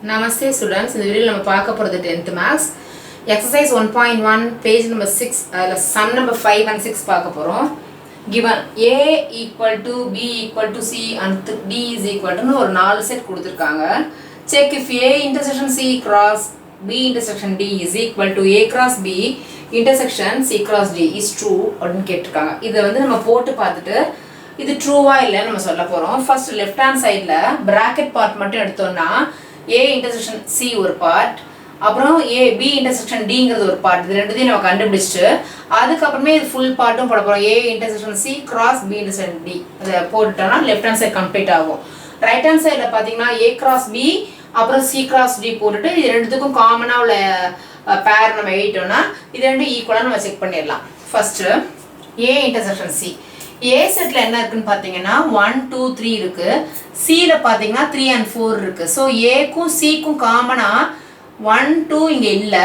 Namaste students, இந்த வீடியோல நம்ம பார்க்க போறது 10th maths exercise 1.1 page number 6 sum number 5 and 6 பார்க்க போறோம். Given a equal to b equal to c and d is equal to ஒரு நாலு செட் கொடுத்திருக்காங்க. Check if a intersection c cross b intersection d is equal to a cross b intersection c cross d is true அப்படினு கேட்டிருக்காங்க. இத வந்து நம்ம போட்டு பார்த்துட்டு இது ட்ரூவா இல்லன்னு நம்ம சொல்ல போறோம். ஃபர்ஸ்ட் லெஃப்ட் ஹேண்ட் சைடுல பிராக்கெட் பார்ட் மட்டும் எடுத்தோம்னா a intersection c ஒரு பார்ட், அப்புறம் a b intersection d ங்கிறது ஒரு பார்ட். இது ரெண்டுத்தையும் நம்ம கண்டுபிடிச்சிட்டு அதுக்கு அப்புறமே இது ஃபுல் பார்ட்டும் போட போறோம். a intersection c cross b intersection d அத போட்டுட்டோம்னா லெஃப்ட் ஹேண்ட் சைடு கம்ப்ளீட் ஆகும். ரைட் ஹேண்ட் சைடுல பாத்தீங்கன்னா a cross b அப்புறம் c cross d போட்டுட்டு இது ரெண்டுத்துக்கும் காமனா உள்ள பேர் நம்ம எழுதிட்டோம்னா இது ரெண்டும் ஈக்குவலா நம்ம செக் பண்ணிடலாம். First a intersection c A செட்ல என்ன இருக்குன்னு பாத்தீங்கன்னா 1 2 3 இருக்கு. C ல பாத்தீங்கன்னா 3 and 4 இருக்கு. சோ A க்கும் C க்கும் காமனா 1 2 இங்க இல்ல,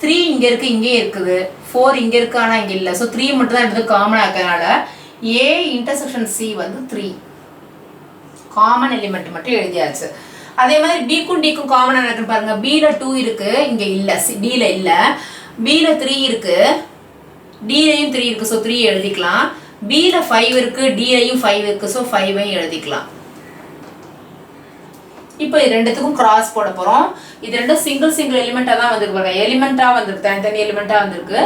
3 இங்க இருக்கு, இங்கே இருக்குது, 4 இங்க இருக்கு, ஆனா இங்க இல்ல. சோ 3 மட்டும் தான் எடுத்து காமனா இருக்கறனால A intersection C வந்து 3 காமன் எலிமெண்ட் மட்டும் எழுதியாச்சு. அதே மாதிரி B க்கும் D க்கும் காமனா இருக்குன்னு பாருங்க. B ல 2 இருக்கு, இங்க இல்ல, D ல இல்ல. B ல 3 இருக்கு, D லயும் 3 இருக்கு, சோ 3 எழுதிக்கலாம். B ல 5 இருக்கு, D லயும் 5 இருக்கு, சோ 5 ஐயும் எழுதிக்கலாம். இப்போ இது ரெண்டுத்துக்கும் கிராஸ் போட போறோம். இது ரெண்டும் சிங்கிள் எலிமெண்டா தான் வந்திருக்கு பாருங்க. எலிமெண்டா வந்திருக்கு, தனித்தனி எலிமெண்டா வந்திருக்கு.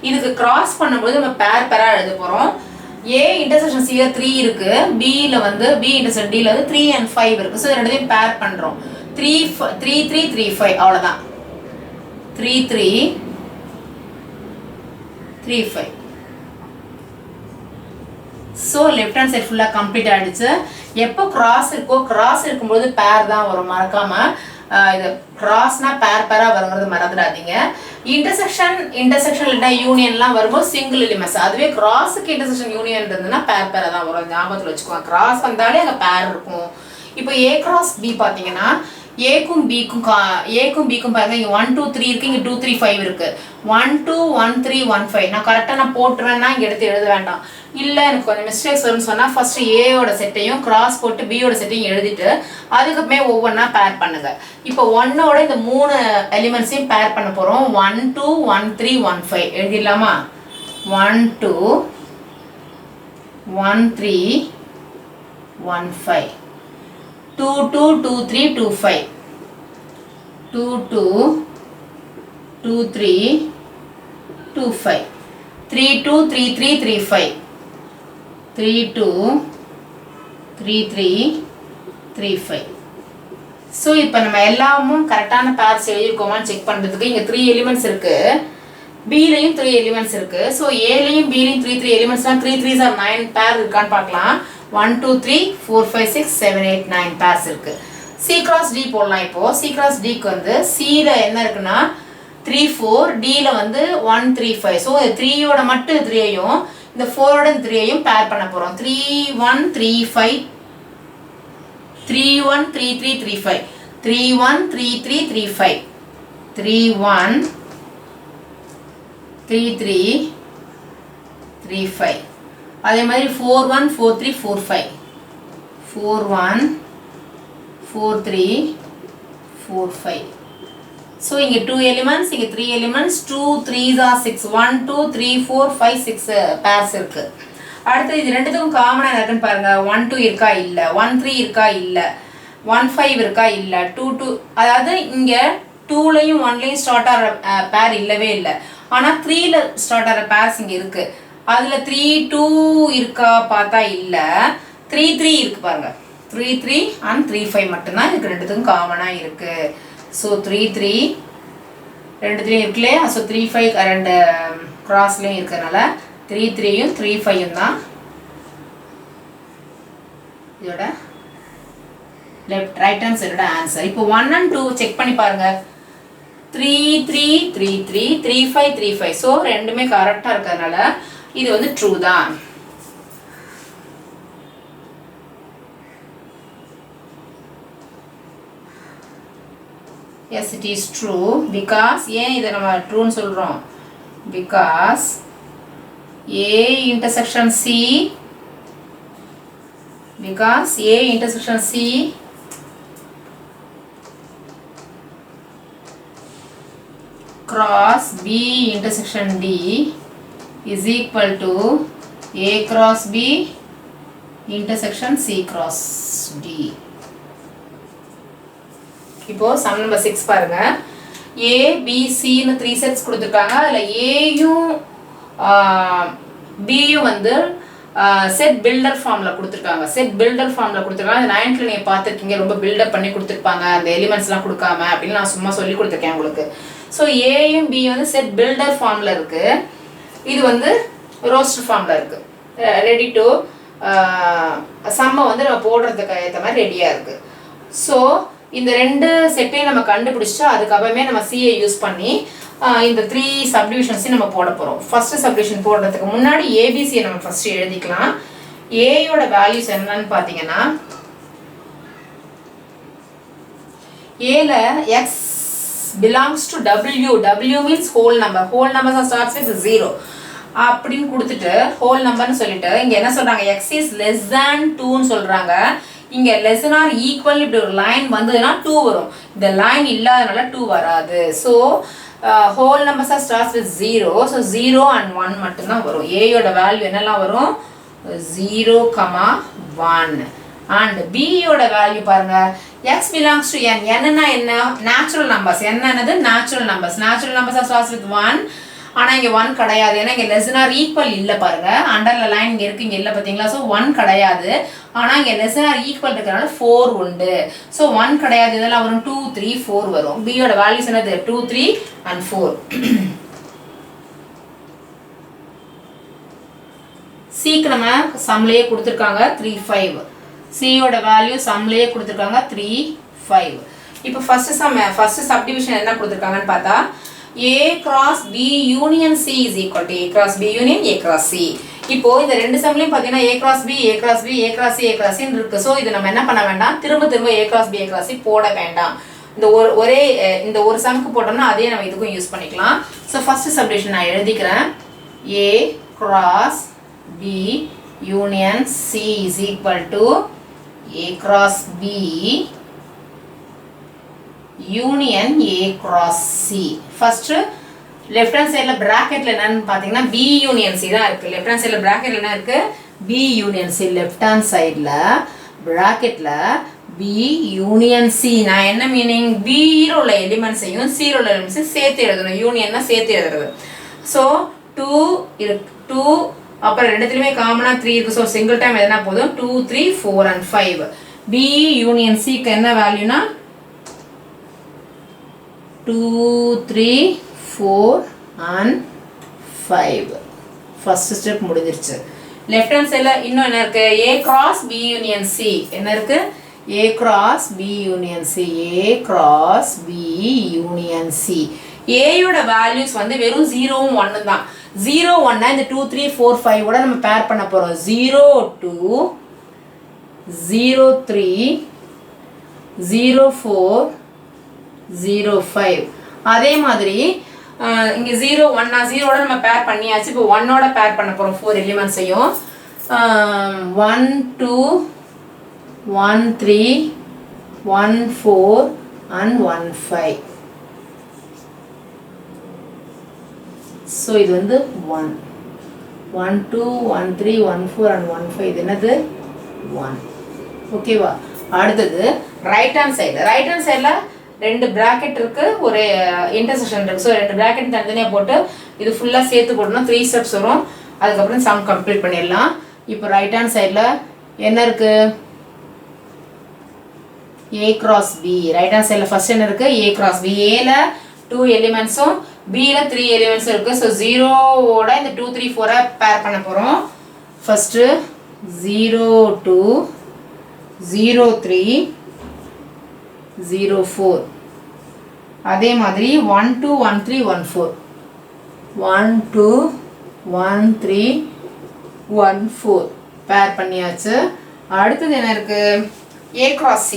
இதுக்கு கிராஸ் பண்ணும்போது நம்ம பேரா எழுத போறோம். A intersection C ல 3 இருக்கு, B ல வந்து B intersection D ல வந்து 3 and 5 இருக்கு. சோ இது ரெண்டையும் பேர் பண்றோம். 3 3 3 3 5 அவ்வளவுதான். 3 3 3 5. So left hand side full complete ஆயிடுச்சு. எப்போ cross இருக்கோ, cross இருக்கும்போது pair தான் வரும், மறக்காம இது crossனா pair வரும்ங்கிறது மறந்துடாதீங்க. intersection இல்லனா யூனியன்லாம் வரும்போது single elements, அதுவே crossக்கு intersection union இருந்ததுன்னா pair தான் வரும். ஞாபகத்துல வச்சுக்கோங்க. cross வந்தாலே அங்க pair இருக்கும். இப்போ a cross b பாத்தீங்கன்னா A க்கும் B க்கும் பாருங்க, இங்க 1 2 3 இருக்கு, இங்க 2 3 5 இருக்கு. 1 2 1 3 1 5 நான் கரெக்ட்டா நான் போட்டுறேன்னா இங்க எடுத்து எழுத வேண்டாம். இல்ல எனக்கு கொஞ்சம் மிஸ்டேக்ஸ் வரும்னு சொன்னா ஃபர்ஸ்ட் A ஓட செட்டையும் கிராஸ் போட்டு B ஓட செட்டையும் எழுதிட்டு அதுக்கு அப்புறமே ஒவ்வொண்ணா பேர் பண்ணுங்க. இப்போ 1 ஓட இந்த மூணு எலிமெண்ட்ஸையும் பேர் பண்ண போறோம். 1 2 1 3 1 5 எழுதிடலாமா? 1 2 1 3 1 5 2 2 2 3 2 5 2 2 2 3 2 5 3 2 3 3 3 5 3 2 3 3 3 5. ஸோ இப்போ நம்ம எல்லாமும் கரெக்டான பேர்ஸ் எழுதியிருக்கோமான்னு செக் பண்ணுறதுக்கு இங்கே 3 எலிமெண்ட்ஸ் இருக்கு, பிலையும் 3 எலிமெண்ட்ஸ் இருக்கு. ஸோ ஏலையும் பிலையும் 3 எலிமெண்ட்ஸ்லாம் 3 3s are 9 பேர் இருக்கான்னு பார்க்கலாம். 1 2 3 4 5 6 7 8 9 பேர்ஸ் இருக்கு. C cross D போடலாம். இப்போ C cross D க்கு வந்து C ல என்ன இருக்குன்னா 3 4, D ல வந்து 1 3 5. ஸோ 3 ஓட மட்டும் 3 ஐயும் இந்த 4 ஓட 3 ஐயும் பேர் பண்ண போறோம். 3 1 3 5 3 1 3 3 3 5 3 1 3 3 3 5 3 1 3 3 3 5. அதே மாதிரி 4 1 4 3 4 5 4 1 4 3 4 5. ஸோ இங்கே 2 எலிமெண்ட்ஸ், இங்கே 3 எலிமெண்ட்ஸ், 2 3s are 6 1 2 3 4 5 6 பேர்ஸ் இருக்கு. அடுத்து இது ரெண்டுத்துக்கும் காமனாக இருக்குன்னு பாருங்க. 1 2 இருக்கா இல்லை, 1 3 இருக்கா இல்லை, 1 5 இருக்கா இல்லை, 2 2 அதாவது இங்கே 2லையும் 1லையும் ஸ்டார்ட் ஆகிற பேர் இல்லவே இல்லை. ஆனால் 3ல ஸ்டார்ட் ஆகிற பேர்ஸ் இங்கே இருக்கு. அதுல 3 2 இருக்கா பார்த்தா இல்ல, 3 3 இருக்கு பாருங்க. 3 3 and 3 5 மட்டும்தான் இதுக்கு ரெண்டுத்துக்கும் காமனா இருக்கு. ஸோ 3 3 ரெண்டுத்துலையும் இருக்குல்லையா? ஸோ 3 5 ரெண்டு கிராஸ்லையும் இருக்கிறதுனால 3 3யும் 3 5யும் தான் இதோட ரைட் ஹேண்ட் சைடோட ஆன்சர். இப்போ 1 and 2 செக் பண்ணி பாருங்க. 3 3 3 3 3 5 3 5. ஸோ ரெண்டுமே கரெக்டா இருக்கிறதுனால இது வந்து ட்ரூ தான். Yes, it is true because ஏன் இதை நம்ம ட்ரூன்னு சொல்றோம்? Because A intersection C cross B intersection D is equal to A cross B intersection C cross D. இப்போ sum number 6 பாருங்க. A, B, C னு 3 sets கொடுத்திருக்காங்க. அதுல A யும் B யும் வந்து செட் பில்டர் ஃபார்ம்ல கொடுத்திருக்காங்க. செட் பில்டர் ஃபார்ம்ல கொடுத்திருக்காங்க. அது 9th நீங்க பார்த்திருக்கீங்க. ரொம்ப பில்டப் பண்ணி கொடுத்திருப்பாங்க. அந்த எலிமெண்ட்ஸ்லாம் கொடுக்காம அப்படின்னு நான் சும்மா சொல்லி கொடுத்திருக்கேன் உங்களுக்கு. ஸோ ஏயும் பி வந்து செட் பில்டர் ஃபார்ம்ல இருக்கு. இது வந்து ரோஸ்டர் ஃபார்ம்ல இருக்கு. ரெடி டு சம்மை வந்து நம்ம போடுறதுக்கு ஏற்ற மாதிரி ரெடியா இருக்கு. ஸோ இந்த ரெண்டு செட்டையும் நம்ம கண்டுபிடிச்சா அதுக்கப்புறமே நம்ம சிஏ யூஸ் பண்ணி இந்த 3 சப்டிவிஷன்ஸையும் நம்ம போட போகிறோம். ஃபர்ஸ்ட் சப்டிவிஷன் போடுறதுக்கு முன்னாடி ஏபிசியை நம்ம ஃபர்ஸ்ட் எழுதிக்கலாம். ஏயோட வேல்யூஸ் என்னன்னு பார்த்தீங்கன்னா ஏல X belongs to W. W means whole number. Whole numbers starts with 0. அப்படின்னு கொடுத்துட்டு whole numberனு சொல்லிட்டு இங்க என்ன சொல்றாங்க x is less than 2ன்னு சொல்றாங்க. இங்க less than or equal இப்படி ஒரு லைன் வந்ததுன்னா 2 வரும். இந்த லைன் இல்லாதனால 2 வராது. So whole numbers starts with 0. So 0 and 1 மட்டும்தான் வரும். A யோட வேல்யூ என்னெல்லாம் வரும்? 0, 1. and B யோட வேல்யூ பாருங்க x belongs to n. n என்ன? natural numbers. n என்னது? natural numbers. natural numbers starts with 1. ஆனா இங்க 1 கிடையாது. ஏன்னா இங்க less than or equal இல்ல பாருங்க. அண்டர்ல லைன் இங்க இருக்கு, இங்க இல்ல பாத்தீங்களா? சோ 1 கிடையாது. ஆனா இங்க less than or equal இருக்கறனால 4 உண்டு. சோ 1 கிடையாது. இதெல்லாம் வரும் 2 3 4 வரும். B யோட வேல்யூஸ் என்னது? 2 3 and 4. C க்கு நம்ம சம்லயே கொடுத்திருக்காங்க 3 5. C யோட வேல்யூ சம்லயே கொடுத்திருக்காங்க 3 5. இப்போ ஃபர்ஸ்ட் சப்டிவிஷன் என்ன கொடுத்திருக்காங்கன்னு பார்த்தா A cross B union C is equal to A cross B union A cross C. இப்போ இந்த ரெண்டு சம்லயும் பாத்தீங்கன்னா A cross B A cross B A cross C A cross C ன்னு இருக்கு. சோ இது நம்ம என்ன பண்ண வேண்டாம், திரும்ப A cross B A cross C போட வேண்டாம். இந்த ஒரு சம்க்கு போட்டோம்னா அதே நம்ம இதுக்கும் யூஸ் பண்ணிக்கலாம். சோ ஃபர்ஸ்ட் சப்டிவிஷன் நான் எழுதிக்கிறேன். A cross B union C is equal to A cross B union A cross C. First left hand side la bracket la enna pathina B union C da irukku. Left hand side la bracket la enna irukku? B union C. Left hand side la bracket la B union C. Na enna meaning B ல உள்ள elements ஐயும் C ல உள்ள elements சேர்த்து எழுதணும். Union னா சேர்த்து எழுதுறது. சோ 2 அப்புறம் ரெண்டுத்துலயுமே காமனா 3 இருக்கு. சோ சிங்கிள் டைம் எதுனா போதும் 2 3 4 and 5. B union C க்கு என்ன வேல்யூனா 2 3 4 and 5. ஃபர்ஸ்ட் ஸ்டெப் முடிஞ்சிருச்சு. லெஃப்ட் ஹேண்ட் சைடுல இன்னும் என்ன இருக்கு? A cross B union C. என்ன இருக்கு? A cross B union C. A cross B union C. A யோட வேல்யூஸ் வந்து வெறும் 0 உம் 1 தான். 0 1 னா இந்த 2 3 4 5 ஓட நம்ம பேர் பண்ண போறோம். 0 2 0 3 0 4 0 5. அதே மாதிரி இங்க 0 1 னா 0 ஓட நம்ம பேர் பண்ணியாச்சு. இப்போ 1 ஓட பேர் பண்ண போறோம் 4 எலிமெண்ட்ஸையும். 1 2 1 3 1 4 and 1 5. so இது வந்து 1 1 2 1 3 1 4 and 1 5. இது என்னது? 1. ஓகேவா? அடுத்தது ரைட் ஹேண்ட் சைடுல ரெண்டு பிராக்கெட் இருக்கு, ஒரு இன்டர்செக்ஷன் இருக்கு. ஸோ ரெண்டு பிராக்கெட் தனித்தனியாக போட்டு இது ஃபுல்லாக சேர்த்து போடணும். 3 ஸ்டெப்ஸ் வரும். அதுக்கப்புறம் சம் கம்ப்ளீட் பண்ணிடலாம். இப்போ ரைட் ஹேண்ட் சைடில் என்ன இருக்கு? A cross B. Right hand சைடில் ஃபர்ஸ்ட் என்ன இருக்கு? A cross B. ஏல 2 எலிமெண்ட்ஸும் Bல 3 எலிமெண்ட்ஸும் இருக்கு. ஸோ 0ஓட இந்த 2 3 4 பேர் பண்ண போகிறோம். ஃபர்ஸ்ட் 0 2 0 3 0 4. அதே மாதிரி 1 2 1 3 1 4. 1 2 1 3 1 4 பேர் பண்ணியாச்சு. அடுத்தது என்ன இருக்கு? A cross C.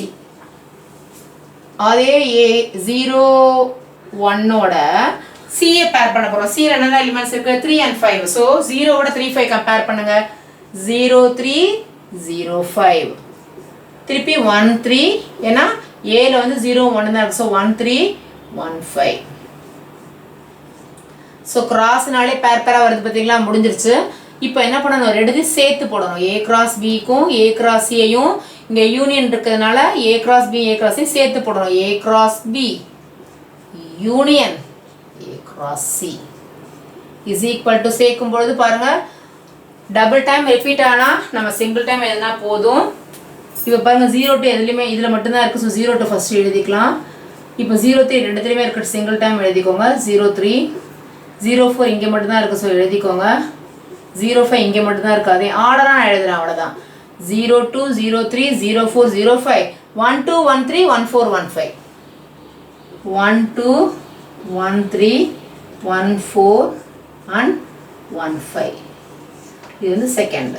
அதே A 0 1 ஓட C பேர் பண்ண போறோம். C ல என்னென்ன எலிமெண்ட்ஸ் இருக்கு? 3 and 5. சோ 0 ஓட 3 5 கம்பேர் பண்ணுங்க. 0 3 0 5. திருப்பி 1 3. ஏன்னா A ல வந்து 0 1 தான் இருக்கு. சோ 1 3 1 5. ஸோ கிராஸ்னாலே பேராக வருது பார்த்தீங்களா, முடிஞ்சிருச்சு. இப்போ என்ன பண்ணணும், ரெண்டுத்தையும் சேர்த்து போடணும். ஏ கிராஸ் பிக்கும் ஏ கிராஸ் சியையும் இங்கே யூனியன் இருக்கிறதுனால ஏ கிராஸ் பி ஏ கிராஸையும் சேர்த்து போடணும். A cross B union A cross C is equal to சேர்க்கும் பொழுது பாருங்கள் டபுள் டைம் ரிப்பீட் ஆனால் நம்ம சிங்கிள் டைம் எழுதினா போதும். இப்போ பாருங்கள் 0 to எதுலேயுமே இதில் மட்டும்தான் இருக்குது. ஸோ 0 to ஃபஸ்ட்டு எழுதிக்கலாம். இப்போ 03 ரெண்டுத்துலேயுமே இருக்கிற சிங்கிள் டைம் எழுதிக்கோங்க. 03 04 இங்கே மட்டும்தான் இருக்குது. ஸோ எழுதிக்கோங்க. 05 இங்கே மட்டும்தான் இருக்குது. அதே ஆர்டராக நான் எழுதுகிறேன், அவ்வளோதான். 02 03 04 05 12 13 14 15 12 13 14 and 15. இது வந்து செகண்ட்.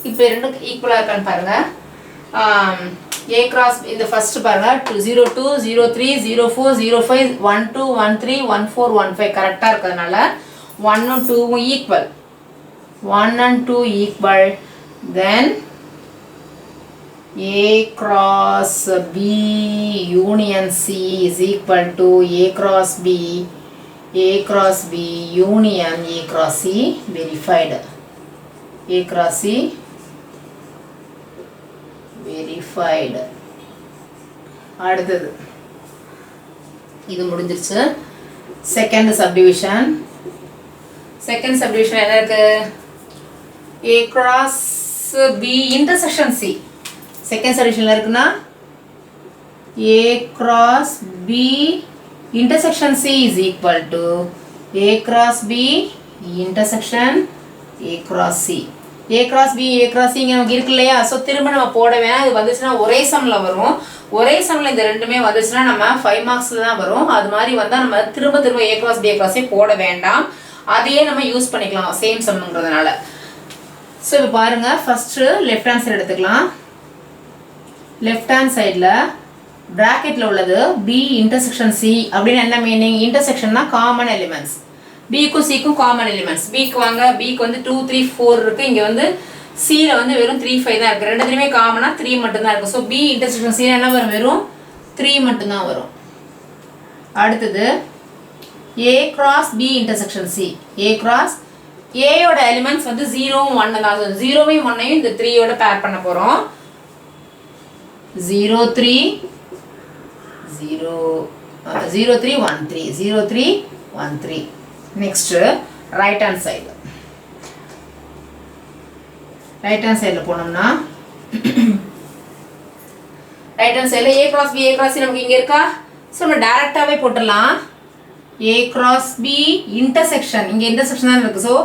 இப்போ ரெண்டும் ஈக்குவலாக இருக்கான்னு பாருங்கள். ஏ கிராஸ் இந்த ஃபஸ்ட்டு பாருங்கள் 02 03 04 05 12 13 14 15 கரெக்டாக இருக்கிறதுனால 1 and 2 equal. 1 and 2 equal. Then A cross B union C is equal to A cross B union A cross C verified. A cross C verified. அடுத்தது இது முடிஞ்சிருச்சு. Second subdivision. செகண்ட் சப்டிவிஷன் என்ன இருக்கு, A cross B intersection C. Second சப்டிவிஷன்ல இருக்குன்னா A cross B intersection C is equal to A cross B intersection A cross C. A cross B A cross C இங்கே நமக்கு இருக்கு இல்லையா. So திரும்ப நம்ம போட வேணாம். இது வந்துச்சுன்னா ஒரே சம்மில் வரும். ஒரே சம்மில் இந்த ரெண்டுமே வந்துச்சுன்னா நம்ம 5 மார்க்ஸில் தான் வரும். அது மாதிரி வந்தால் நம்ம திரும்ப A cross B A cross C போட வேண்டாம். அதையே நம்ம யூஸ் பண்ணிக்கலாம் சேம் சம்ங்கிறதுனால. ஸோ இப்போ பாருங்கள், ஃபஸ்ட்டு லெஃப்ட் ஹேண்ட் சைடு எடுத்துக்கலாம். லெஃப்ட் ஹேண்ட் சைடில் ப்ராக்கெட்டில் உள்ளது B இன்டர்செக்ஷன் C அப்படின்னு என்ன மீனிங், இன்டர்செக்ஷன்னா காமன் எலிமெண்ட்ஸ். பிக்கும் சிக்கும் காமன் எலிமெண்ட்ஸ். பிக்கு வாங்க, பிக்கு வந்து 2 3 4 இருக்குது. இங்கே வந்து சியில் வந்து வெறும் 3 5 தான் இருக்குது. ரெண்டுத்துலேயுமே காமனாக 3 மட்டும்தான் இருக்குது. ஸோ பி இன்டர்செக்ஷன் சி என்ன வரும், வெறும் 3 மட்டும்தான் வரும். அடுத்தது A cross B intersection C. A cross ஏயோட எலிமெண்ட்ஸ் வந்து 0 1 தான். 0வையும் 1ஐயும் இந்த 3யோட பேர் பண்ண போகிறோம். 03 03 13 03 13. Next right hand side. Right hand சைடில் போனோம்னா ரைட் ஹேண்ட் சைடில் A cross B A cross நமக்கு இங்கே இருக்கா. ஸோ நம்ம டேரெக்டாகவே போட்டுடலாம். ஏ கிராஸ் பி இன்டர்செக்ஷன், இங்கே இன்டர்செக்ஷன் தான் இருக்குது. So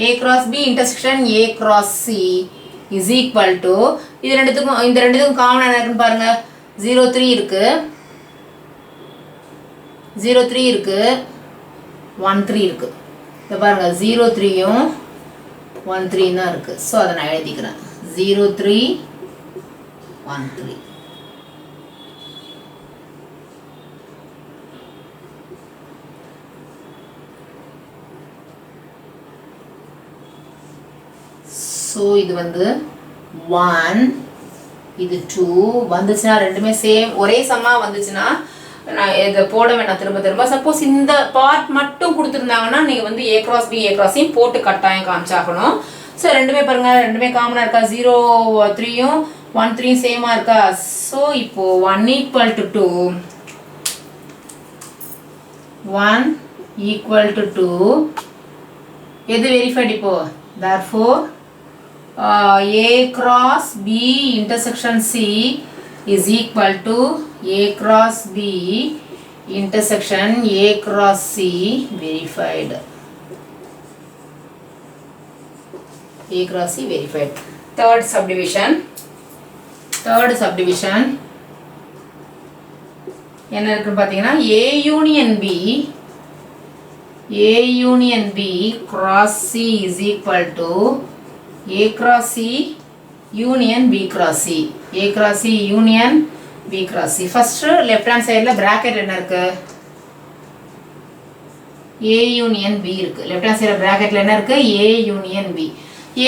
A cross B intersection A cross C is equal to இது ரெண்டுத்துக்கும் இந்த ரெண்டுத்துக்கும் காமன் என்ன இருக்குன்னு பாருங்கள். 03 இருக்குது, 03 இருக்குது, 13 இருக்குது. இப்போ பாருங்கள் 03யும் 13 தான் இருக்குது. ஸோ அதை நான் எழுதிக்கிறேன். 03 13. ஸோ இது வந்து 1 இது 2 வந்துச்சுன்னா ரெண்டுமே சேம் ஒரே சம்மாக வந்துச்சுன்னா நான் இதை போட வேணாம் திரும்ப திரும்ப. சப்போஸ் இந்த பார்ட் மட்டும் கொடுத்துருந்தாங்கன்னா நீங்கள் வந்து ஏ கிராஸ் பி ஏ கிராஸையும் போட்டு கட்டாயம் காமிச்சாகணும். ஸோ ரெண்டுமே பாருங்கள், ரெண்டுமே காமனாக இருக்கா. 03யும் 13யும் சேமாக இருக்கா. ஸோ இப்போது 1 ஈக்குவல் டு 2 1 ஈக்குவல் டு 2 எது வெரிஃபைட் இப்போது. therefore A cross B intersection C is equal to A cross B intersection A cross C verified. A cross C verified. Third subdivision. என்ன இருக்குன்னு பார்த்தீங்கன்னா A union B cross C is equal to A cross C union B cross C. A cross C union B cross C. First left hand side la bracket என்ன இருக்கு, A union B இருக்கு. left hand side bracketல என்ன இருக்கு, A union B.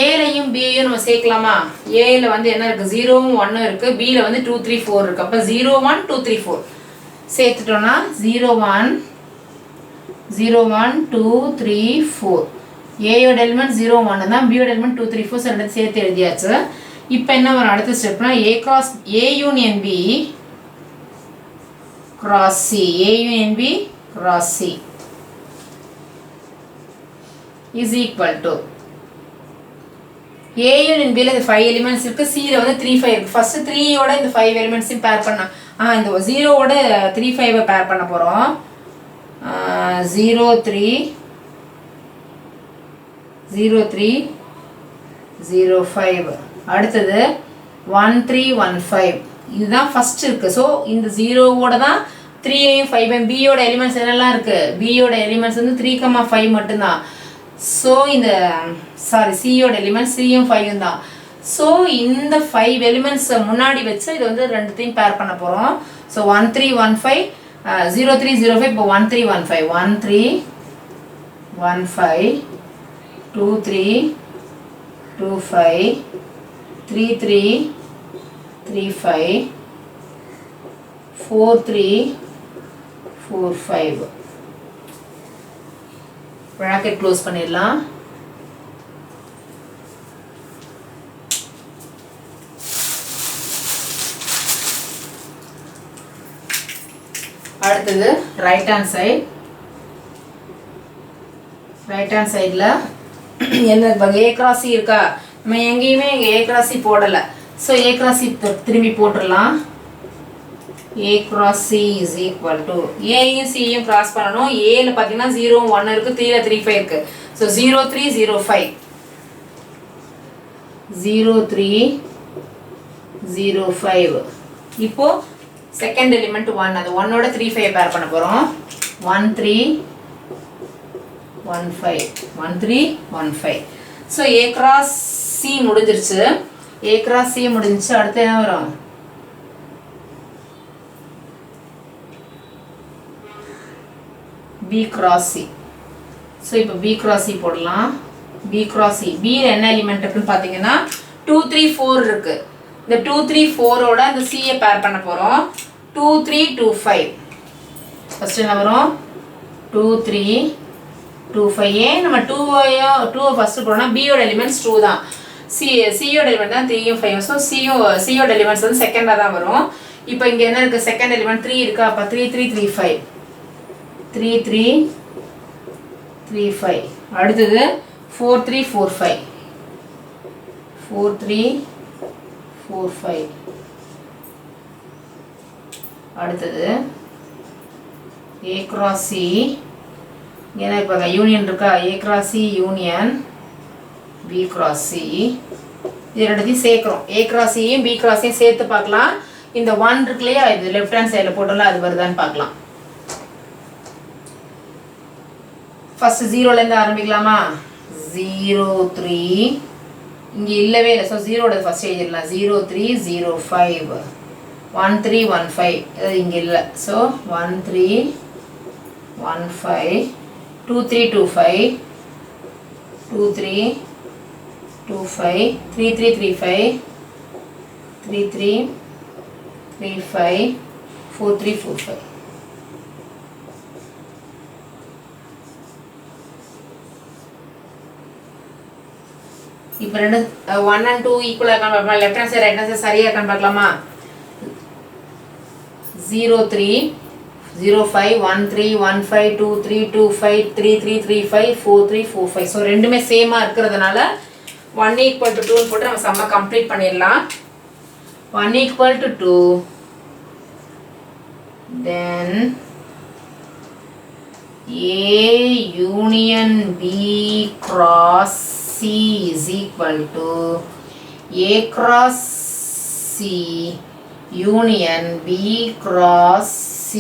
A லையும் B யும் நம்ம சேர்க்கலாமா. A ல வந்து என்ன இருக்கு, 0 1 இருக்கு, B ல வந்து 2 3 4 இருக்கு. அப்ப 0 1 2 3 4. சேர்த்துட்டோம்னா 0 1 0 1 2 3 4 ஏயோட எலிமெண்ட் 0 1 தான், பியோட எலிமெண்ட் 2 3 4 ரெண்டு சேர்த்து எழுதியாச்சு. இப்போ என்ன வரும் அடுத்த ஸ்டெப்னா A union B cross C, A union B cross C is equal to A union B ல இந்த 5 எலிமெண்ட்ஸ் இருக்கு, C ல வந்து 3 5 இருக்கு. ஃபர்ஸ்ட் 3 ஓட இந்த 5 எலிமெண்ட்ஸையும் பேர் பண்ணா இந்த 0 ஓட 3 5 பேர் பண்ண போறோம். 0 3 0 3 0 5. அடுத்தது 1 3 1 5. இதுதான் ஃபர்ஸ்ட் இருக்கு. ஸோ இந்த 0 ஓட தான் 3ஐயும் 5ஐயும் B யோட எலிமெண்ட்ஸ் என்னெல்லாம் இருக்கு, B யோட எலிமெண்ட்ஸ் வந்து 3 5 மட்டும்தான். ஸோ இந்த C யோட எலிமெண்ட்ஸ் 3யும் 5யும் தான். ஸோ இந்த 5 எலிமெண்ட்ஸை முன்னாடி வச்சு இது வந்து ரெண்டுத்தையும் பேர் பண்ண போகிறோம். ஸோ 1 3 1 5 0 3 0 5. இப்போ 1 3 1 5 1 3 1 5 2 3 2 5 3 3 3 5 4 3 4 5. bracket க்ளோஸ் பண்ணிடலாம். அடுத்தது right hand side. Right hand சைடில் என்ன A cross C இருக்கா, நம்ம எங்கேயுமே A cross C போடலை. ஸோ A cross C திரும்பி போட்டுடலாம். A cross C is equal to ஏயும் சியும் கிராஸ் பண்ணணும். ஏல பார்த்தீங்கன்னா 0 1 இருக்கு, 3ல 3 5 இருக்கு. ஸோ 0 3 0 5 0 3 0 5. இப்போ செகண்ட் எலிமெண்ட் 1, அது 1 ஓட 3 5 பேர் பண்ண போகிறோம். 1 3 1 5 1 3 1 5. ஸோ A cross C முடிஞ்சிருச்சு. A cross C முடிஞ்சிச்சு. அடுத்து என்ன வரும், B cross C. ஸோ இப்போ B cross C போடலாம். B cross C, B என்ன எலிமெண்ட் இருக்குன்னு பார்த்தீங்கன்னா 2 3 4 இருக்கு. இந்த 2 3 4 ஓட இந்த C-யை பேர் பண்ண போகிறோம். 2 3 2 5. ஃபர்ஸ்ட் என்ன வரும், 2 3 2 5. ஏன் நம்ம 2 ஃபர்ஸ்ட் போறோம்னா B யோட எலிமெண்ட்ஸ் 2 தான், C யோட எலிமெண்ட் தான் 3 5. ஸோ C யோட எலிமெண்ட்ஸ் வந்து செகண்டாக தான் வரும். இப்போ இங்கே என்ன இருக்குது, செகண்ட் எலிமெண்ட் 3 இருக்கா, அப்போ 3 3 3 5 3 3 3 5. அடுத்தது 4 3 4 5 4 3 4 5. அடுத்தது A cross C. ஏன்னா இப்போ யூனியன் இருக்கா, A cross C union B cross C. இது ரெண்டுத்தையும் சேர்க்குறோம். A cross Cயும் B cross Cயும் சேர்த்து பார்க்கலாம். இந்த 1 இருக்கு இல்லையா, இது லெஃப்ட் ஹேண்ட் சைடில் போட்டோம்ல, அது வருதான்னு பார்க்கலாம். ஃபர்ஸ்ட் 0லேருந்து ஆரம்பிக்கலாமா. 0 3 இங்கே இல்லவே இல்லை. ஸோ 0ோட ஃபர்ஸ்ட் எழுதிடலாம். 0 3 0 5 1 3 1 5. அது இங்கே இல்லை. ஸோ 1 3 1 5 2 3 2 5 2 3 2 5 3 3 3 5 3 3 3 5 4 3 4 5. இப்போ ரெண்டு 1 and 2 ஈக்குவலாக இருக்கான்னு பார்க்கலாம். Left hand side right hand side சரியாக இருக்கான்னு பார்க்கலாமா. 0 3 0 5 1 3 1 5 2 3 2 5 3 3 3 5 4 3 4 5. ஸோ ரெண்டுமே சேமாக இருக்கிறதுனால 1 = 2 போட்டு நம்ம சம்மை கம்ப்ளீட் பண்ணிடலாம். 1 = 2, then A union B cross C is equal to A cross C union B cross C